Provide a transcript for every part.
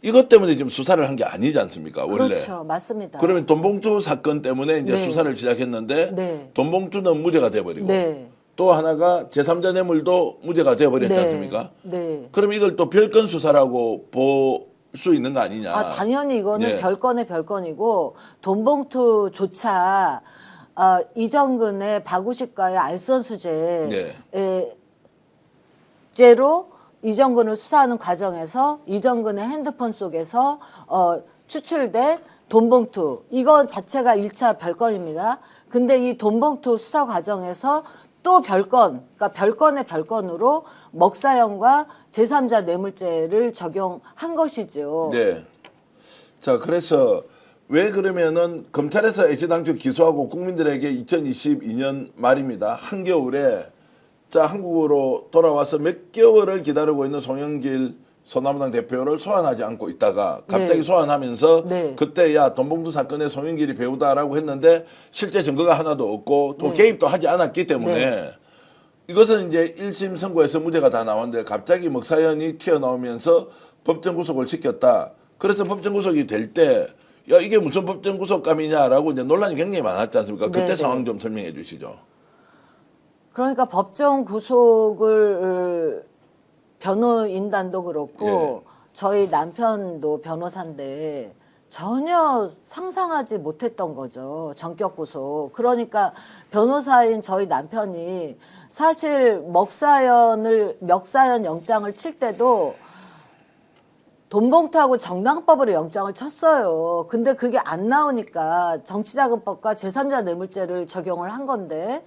이것 때문에 지금 수사를 한 게 아니지 않습니까? 원래. 그렇죠. 맞습니다. 그러면 돈봉투 사건 때문에 이제 네. 수사를 시작했는데 네. 돈봉투는 무죄가 돼버리고 네. 또 하나가 제3자 뇌물도 무죄가 돼버렸지 네. 않습니까? 네. 그럼 이걸 또 별건 수사라고 볼 수 있는 거 아니냐? 아, 당연히 이거는 예. 별건의 별건이고 돈봉투조차 이정근의 박우식과의 알선수재 네. 죄로 이정근을 수사하는 과정에서 이정근의 핸드폰 속에서 추출된 돈봉투 이건 자체가 1차 별건입니다. 근데 이 돈봉투 수사 과정에서 또 별건, 그러니까 별건의 별건으로 먹사형과 제3자 뇌물죄를 적용한 것이죠. 네. 자, 그래서 왜 그러면은 검찰에서 애시당초 기소하고 국민들에게 2022년 말입니다. 한겨울에 자, 한국으로 돌아와서 몇 개월을 기다리고 있는 송영길 소나무당 대표를 소환하지 않고 있다가 갑자기 네. 소환하면서 네. 그때 야 돈봉투 사건에 송영길이 배우다라고 했는데 실제 증거가 하나도 없고 또 네. 개입도 하지 않았기 때문에 네. 이것은 이제 1심 선고에서 무죄가 다 나왔는데 갑자기 먹사연이 튀어나오면서 법정 구속을 시켰다. 그래서 법정 구속이 될 때 야 이게 무슨 법정 구속감이냐라고 이제 논란이 굉장히 많았지 않습니까? 그때 네, 상황 네. 좀 설명해 주시죠. 그러니까 법정 구속을 변호인단도 그렇고 저희 남편도 변호사인데 전혀 상상하지 못했던 거죠. 전격 구속. 그러니까 변호사인 저희 남편이 사실 먹사연 영장을 칠 때도 돈봉투하고 정당법으로 영장을 쳤어요. 근데 그게 안 나오니까 정치자금법과 제3자 뇌물죄를 적용을 한 건데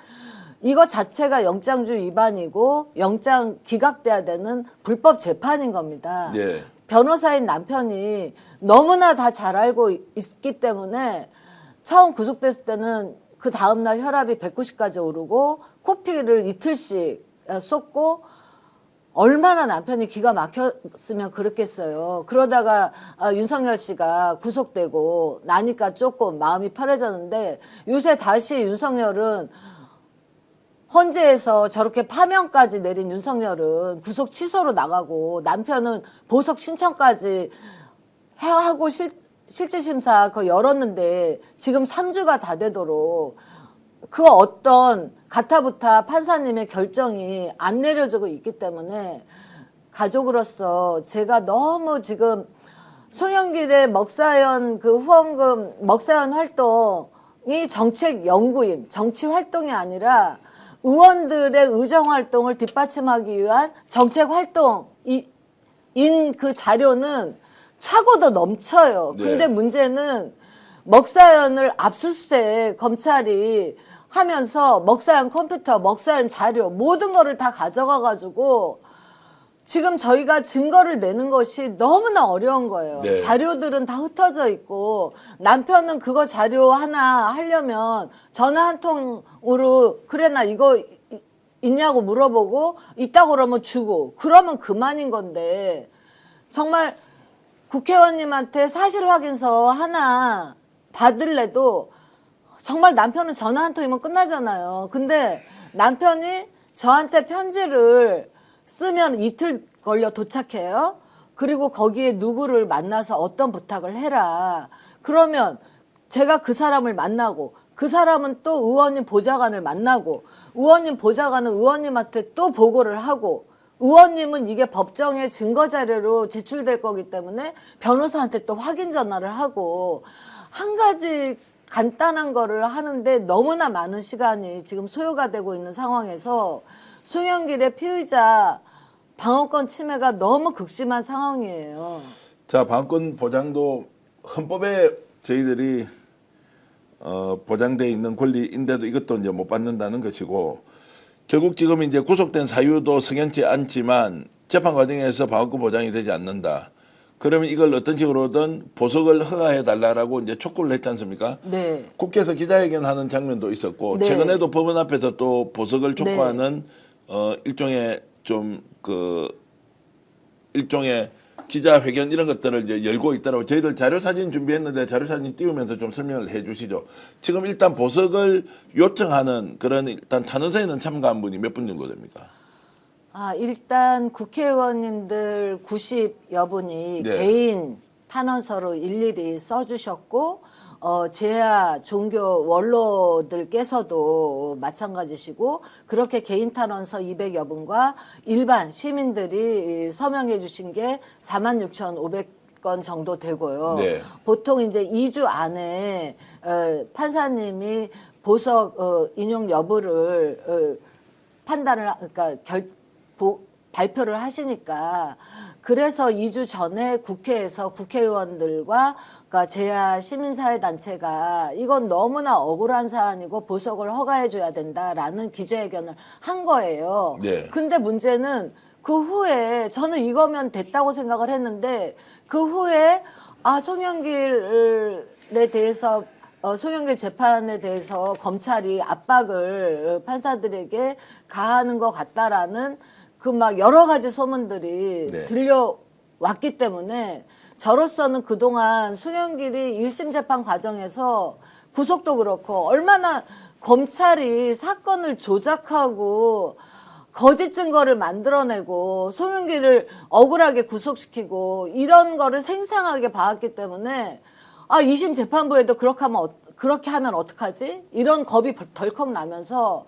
이거 자체가 영장주 위반이고 영장 기각돼야 되는 불법 재판인 겁니다. 네. 변호사인 남편이 너무나 다 잘 알고 있기 때문에 처음 구속됐을 때는 그 다음날 혈압이 190까지 오르고 코피를 이틀씩 쏟고 얼마나 남편이 기가 막혔으면 그랬겠어요. 그러다가 윤석열 씨가 구속되고 나니까 조금 마음이 편해졌는데 요새 다시 윤석열은 헌재에서 저렇게 파면까지 내린 윤석열은 구속 취소로 나가고 남편은 보석 신청까지 하고 실질 심사 그거 열었는데 지금 3주가 다 되도록 그 어떤 가타부타 판사님의 결정이 안 내려지고 있기 때문에 가족으로서 제가 너무 지금 송영길의 먹사연 그 후원금 먹사연 활동이 정책 연구임 정치 활동이 아니라 의원들의 의정 활동을 뒷받침하기 위한 정책 활동인 그 자료는 차고도 넘쳐요. 네. 근데 문제는 먹사연을 압수수색 검찰이 하면서 먹사연 컴퓨터, 먹사연 자료 모든 거를 다 가져가 가지고 지금 저희가 증거를 내는 것이 너무나 어려운 거예요. 네. 자료들은 다 흩어져 있고 남편은 그거 자료 하나 하려면 전화 한 통으로 그래 나 이거 있냐고 물어보고 있다고 그러면 주고 그러면 그만인 건데 정말 국회의원님한테 사실 확인서 하나 받을래도 정말 남편은 전화 한 통이면 끝나잖아요. 근데 남편이 저한테 편지를 쓰면 이틀 걸려 도착해요. 그리고 거기에 누구를 만나서 어떤 부탁을 해라. 그러면 제가 그 사람을 만나고 그 사람은 또 의원님 보좌관을 만나고 의원님 보좌관은 의원님한테 또 보고를 하고 의원님은 이게 법정에 증거자료로 제출될 거기 때문에 변호사한테 또 확인 전화를 하고 한 가지 간단한 거를 하는데 너무나 많은 시간이 지금 소요가 되고 있는 상황에서 송영길의 피의자 방어권 침해가 너무 극심한 상황이에요. 자, 방어권 보장도 헌법에 저희들이 보장돼 있는 권리인데도 이것도 이제 못 받는다는 것이고 결국 지금 이제 구속된 사유도 석연치 않지만 재판 과정에서 방어권 보장이 되지 않는다. 그러면 이걸 어떤 식으로든 보석을 허가해 달라라고 이제 촉구를 했지 않습니까? 네. 국회에서 기자회견하는 장면도 있었고 네. 최근에도 법원 앞에서 또 보석을 네. 촉구하는 일종의 좀 그 일종의 기자회견 이런 것들을 이제 열고 있더라고. 저희들 자료 사진 준비했는데 자료 사진 띄우면서 좀 설명을 해주시죠. 지금 일단 보석을 요청하는 그런 일단 탄원서에는 참가한 분이 몇 분 정도 됩니까? 일단 국회의원님들 90여 분이 네. 개인 탄원서로 일일이 써주셨고, 제야 종교 원로들께서도 마찬가지시고, 그렇게 개인 탄원서 200여 분과 일반 시민들이 서명해 주신 게 46,500건 정도 되고요. 네. 보통 이제 2주 안에 판사님이 보석 인용 여부를 판단을, 그러니까 발표를 하시니까, 그래서 2주 전에 국회에서 국회의원들과 그러니까 제야 시민사회단체가 이건 너무나 억울한 사안이고 보석을 허가해줘야 된다라는 기자회견을 한 거예요. 네. 근데 문제는 그 후에 저는 이거면 됐다고 생각을 했는데, 그 후에 송영길에 대해서 송영길 재판에 대해서 검찰이 압박을 판사들에게 가하는 것 같다라는 그 막 여러 가지 소문들이 네. 들려왔기 때문에, 저로서는 그동안 송영길이 1심 재판 과정에서 구속도 그렇고 얼마나 검찰이 사건을 조작하고 거짓 증거를 만들어내고 송영길을 억울하게 구속시키고 이런 거를 생생하게 봐왔기 때문에, 2심 재판부에도 그렇게 하면 어떡하지? 이런 겁이 덜컥 나면서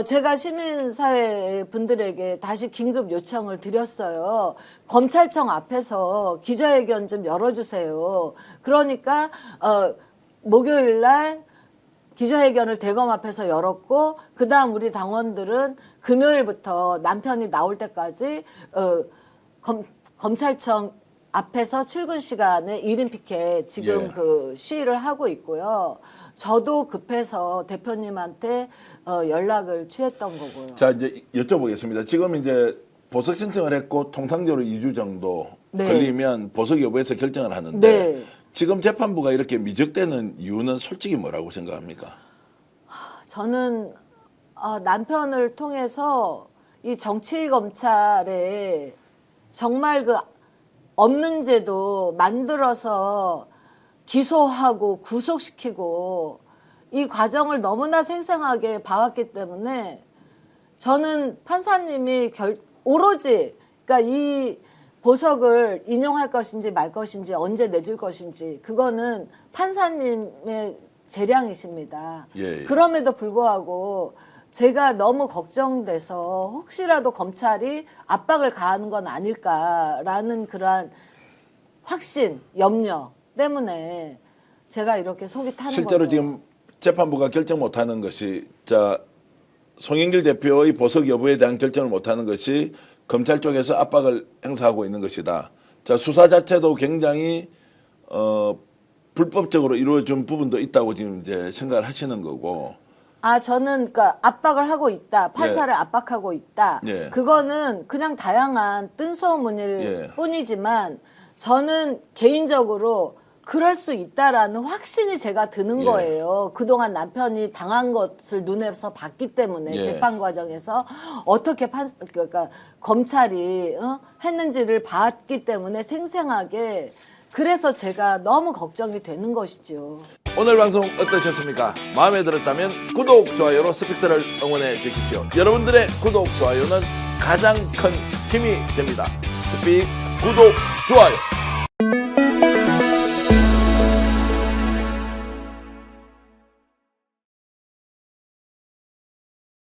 제가 시민사회 분들에게 다시 긴급 요청을 드렸어요. 검찰청 앞에서 기자회견 좀 열어주세요. 그러니까 목요일 날 기자회견을 대검 앞에서 열었고, 그다음 우리 당원들은 금요일부터 남편이 나올 때까지 검찰청 앞에서 출근 시간에 1인 피켓 지금 예. 그 시위를 하고 있고요. 저도 급해서 대표님한테 연락을 취했던 거고요. 자, 이제 여쭤보겠습니다. 지금 이제 보석 신청을 했고 통상적으로 2주 정도 네. 걸리면 보석 여부에서 결정을 하는데, 네. 지금 재판부가 이렇게 미적되는 이유는 솔직히 뭐라고 생각합니까? 저는 남편을 통해서 이 정치 검찰에 정말 그 없는 제도 만들어서 기소하고 구속시키고 이 과정을 너무나 생생하게 봐왔기 때문에, 저는 판사님이 오로지 그러니까 이 보석을 인용할 것인지 말 것인지 언제 내줄 것인지 그거는 판사님의 재량이십니다. 예. 그럼에도 불구하고 제가 너무 걱정돼서 혹시라도 검찰이 압박을 가하는 건 아닐까라는 그러한 확신, 염려 때문에 제가 이렇게 속이 타는 실제로 거죠. 지금 재판부가 결정 못하는 것이, 자, 송영길 대표의 보석 여부에 대한 결정을 못하는 것이 검찰 쪽에서 압박을 행사하고 있는 것이다. 자, 수사 자체도 굉장히 불법적으로 이루어진 부분도 있다고 지금 이제 생각을 하시는 거고. 저는 그러니까 압박을 하고 있다. 판사를 압박하고 있다. 예. 그거는 그냥 다양한 뜬소문일 예. 뿐이지만, 저는 개인적으로 그럴 수 있다라는 확신이 제가 드는 예. 거예요. 그동안 남편이 당한 것을 눈에서 봤기 때문에 예. 재판 과정에서 어떻게 그러니까 검찰이 했는지를 봤기 때문에 생생하게, 그래서 제가 너무 걱정이 되는 것이죠. 오늘 방송 어떠셨습니까? 마음에 들었다면 구독, 좋아요로 스픽스를 응원해 주십시오. 여러분들의 구독, 좋아요는 가장 큰 힘이 됩니다. 스픽스 구독, 좋아요.